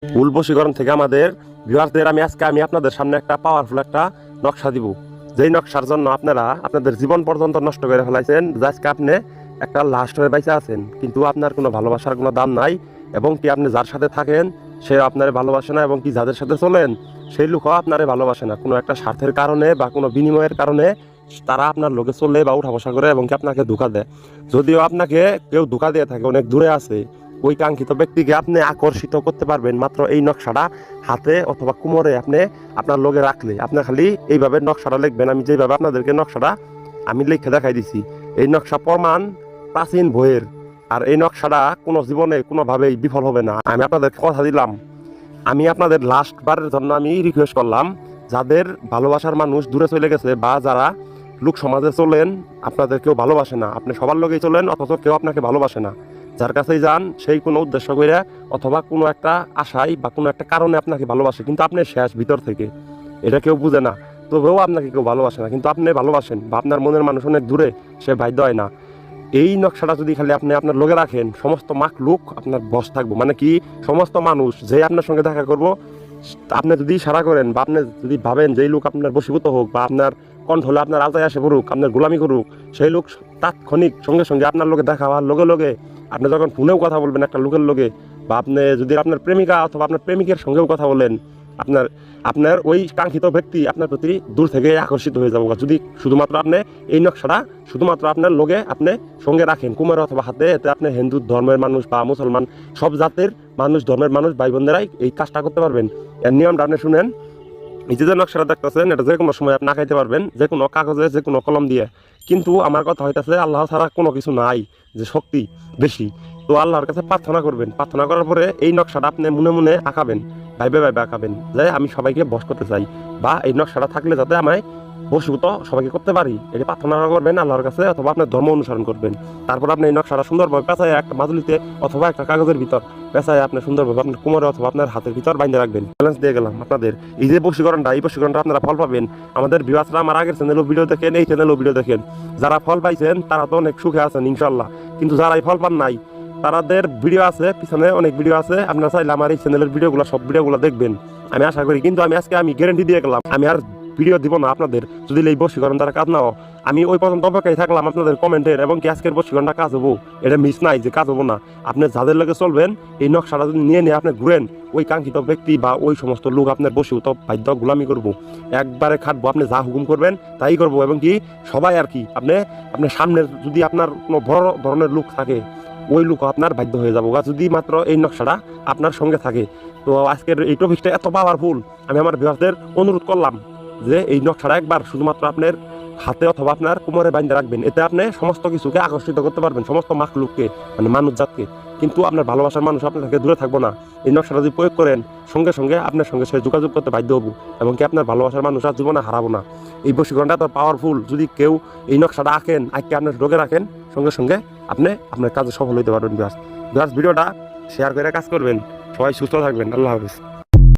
ভুল বশীকরণ থেকে আমাদের ভিউয়ারদের আমি আপনাদের সামনে একটা পাওয়ারফুল একটা নকশা দিব, যেই নকশার জন্য আপনারা আপনাদের জীবন পর্যন্ত নষ্ট করে ফেলাইছেন। আজকে আপনি একটা লাস্ট হয়ে বাইসা আছেন, কিন্তু আপনার কোনো ভালোবাসার কোনো দাম নাই, এবং কি আপনি যার সাথে থাকেন সে আপনারে ভালোবাসে না, এবং কি যাদের সাথে চলেন সেই লোকও আপনারে ভালোবাসে না। কোনো একটা স্বার্থের কারণে বা কোনো বিনিময়ের কারণে তারা আপনার লোকে চলে বা উঠা বসা করে এবং কি আপনাকে ধোঁকা দেয়। যদিও আপনাকে কেউ ধোঁকা দিয়ে থাকে, অনেক দূরে আছে, ওই কাঙ্ক্ষিত ব্যক্তিকে আপনি আকর্ষিত করতে পারবেন মাত্র এই নকশাটা হাতে অথবা কোমরে আপনি আপনার লগে রাখলে। আপনি খালি এইভাবে নকশাটা লিখবেন, আমি যেভাবে আপনাদেরকে নকশাটা আমি লিখে দেখাই দিছি। এই নকশা প্রমাণ প্রাচীন বইয়ের, আর এই নকশাটা কোনো জীবনে কোনোভাবেই বিফল হবে না। আমি আপনাদেরকে কথা দিলাম। আমি আপনাদের লাস্ট বারের জন্য আমি রিকোয়েস্ট করলাম, যাদের ভালোবাসার মানুষ দূরে চলে গেছে বা যারা লোক সমাজে চলেন, আপনাদের কেউ ভালোবাসে না, আপনি সবার লগেই চলেন অথচ কেউ আপনাকে ভালোবাসে না, যার কাছেই যান সেই কোনো উদ্দেশ্য করে অথবা কোনো একটা আশায় বা কোনো একটা কারণে আপনাকে ভালোবাসে, কিন্তু আপনি শেষ ভিতর থেকে এটা কেউ বুঝে না, তবেও আপনাকে কেউ ভালোবাসে না, কিন্তু আপনি ভালোবাসেন বা আপনার মনের মানুষ অনেক দূরে, সে বাধ্য হয় না। এই নকশাটা যদি খালি আপনি আপনার লগে রাখেন, সমস্ত লোক আপনার বশ থাকবো, মানে কি সমস্ত মানুষ যে আপনার সঙ্গে দেখা করব, আপনি যদি ইশারা করেন বা আপনি যদি ভাবেন যে এই লোক আপনার বশীভূত হোক বা আপনার কণ্ঠ হলে আপনার আওতায় আসে পড়ুক, আপনার গোলামি করুক, সেই লোক তাৎক্ষণিক সঙ্গে সঙ্গে আপনার লোকে দেখা হওয়ার লগে লগে আপনি যখন ফোনেও কথা বলবেন একটা লোকের লগে, বা আপনি যদি আপনার প্রেমিকা অথবা আপনার প্রেমিকের সঙ্গেও কথা বলেন, আপনার আপনার ওই কাঙ্ক্ষিত ব্যক্তি আপনার প্রতি দূর থেকে আকর্ষিত হয়ে যাবো, যদি শুধুমাত্র আপনি এই নকশাটা শুধুমাত্র আপনার লোকে আপনি সঙ্গে রাখেন কুমার অথবা হাতে। এতে আপনি হিন্দু ধর্মের মানুষ বা মুসলমান সব জাতের মানুষ, ধর্মের মানুষ, ভাই বোনেরাই এই কাজটা করতে পারবেন। এর নিয়মটা আপনি শুনেন। এই যে নকশাটা দেখতেছেন, এটা যে কোনো সময় আপনি আঁকাইতে পারবেন, যে কোনো কাগজে, যে কোনো কলম দিয়ে। কিন্তু আমার কথা হইতেছে, আল্লাহ ছাড়া কোনো কিছু নাই যে শক্তি বেশি। তো আল্লাহর কাছে প্রার্থনা করবেন, প্রার্থনা করার পরে এই নকশাটা আপনি মনে মনে আঁকাবেন, ভাইবে ভাইবে আঁকাবেন যে আমি সবাইকে বশ করতে চাই, বা এই নকশাটা থাকলে যাতে আমায় বশীভূত সবাইকে করতে পারি, এটা প্রার্থনা করবেন আল্লাহর কাছে, অথবা আপনার ধর্ম অনুসরণ করবেন। তারপর আপনি এই নকশাটা সুন্দরভাবে পেঁচায় একটা মাজুলিতে অথবা একটা কাগজের ভিতর পেঁচায় আপনি সুন্দরভাবে আপনার কোমরে অথবা আপনার হাতের ভিতর বাইন্ধে রাখবেন। ব্যালেন্স দিয়ে গেলাম আপনাদের এই যে বশীকরণটা, এই বশীকরণটা আপনারা ফল পাবেন। আমাদের ভিউয়ার্সরা আমার আগের চ্যানেলও ভিডিও দেখেন, এই চ্যানেলও ভিডিও দেখেন, যারা ফল পাইছেন তারা তো অনেক সুখে আছেন ইনশাল্লাহ, কিন্তু যারা এই ফল পান নাই তাদের ভিডিও আছে, পিছনে অনেক ভিডিও আছে, আপনারা চাইলে আমার এই চ্যানেলের ভিডিওগুলো সব ভিডিওগুলো দেখবেন, আমি আশা করি। কিন্তু আমি আজকে গ্যারান্টি দিয়ে গেলাম, আমি আর ভিডিও দিব না আপনাদের যদি এই বশীকরণ দ্বারা কাজ না হয়। আমি ওই পর্যন্ত অপেক্ষায় থাকলাম আপনাদের কমেন্টের, এবং কি আজকের বশীকরণটা কাজ হবো, এটা মিস নাই যে কাজ হবো না। আপনি যাদের লগে চলবেন এই নকশাটা যদি নিয়ে আপনি ঘুরেন, ওই কাঙ্ক্ষিত ব্যক্তি বা ওই সমস্ত লোক আপনার বশীভূত বাধ্য গোলামি করবো, একবারে খাটবো, আপনি যা হুকুম করবেন তাই করবো। এবং কি সবাই আর কি আপনার সামনের যদি আপনার কোনো বড় ধরনের লোক থাকে, ওই লোক আপনার বাধ্য হয়ে যাবো যদি মাত্র এই নকশাটা আপনার সঙ্গে থাকে। তো আজকের এই টপিকটা এত পাওয়ারফুল, আমি আমার ভিউয়ারদের অনুরোধ করলাম যে এই নকশাটা একবার শুধুমাত্র আপনার হাতে অথবা আপনার কোমরে বাইন্ধে রাখবেন, এতে আপনি সমস্ত কিছুকে আকর্ষিত করতে পারবেন, সমস্ত লোককে, মানে মানুষ জাতকে। কিন্তু আপনার ভালোবাসার মানুষ আপনার থেকে দূরে থাকবো না। এই নকশাটা যদি প্রয়োগ করেন, সঙ্গে সঙ্গে আপনার সঙ্গে সে যোগাযোগ করতে বাধ্য হবো, এবং কি আপনার ভালোবাসার মানুষ আর জীবনে হারাবো না। এই বশীকরণটা তো পাওয়ারফুল, যদি কেউ এই নকশাটা আঁকেন, আঁকে আপনার রোগে রাখেন, সঙ্গে সঙ্গে আপনি আপনার কাজে সফল হতে পারবেন। ভিউয়ার্স ভিডিওটা শেয়ার করে কাজ করবেন। সবাই সুস্থ থাকবেন। আল্লাহ হাফিজ।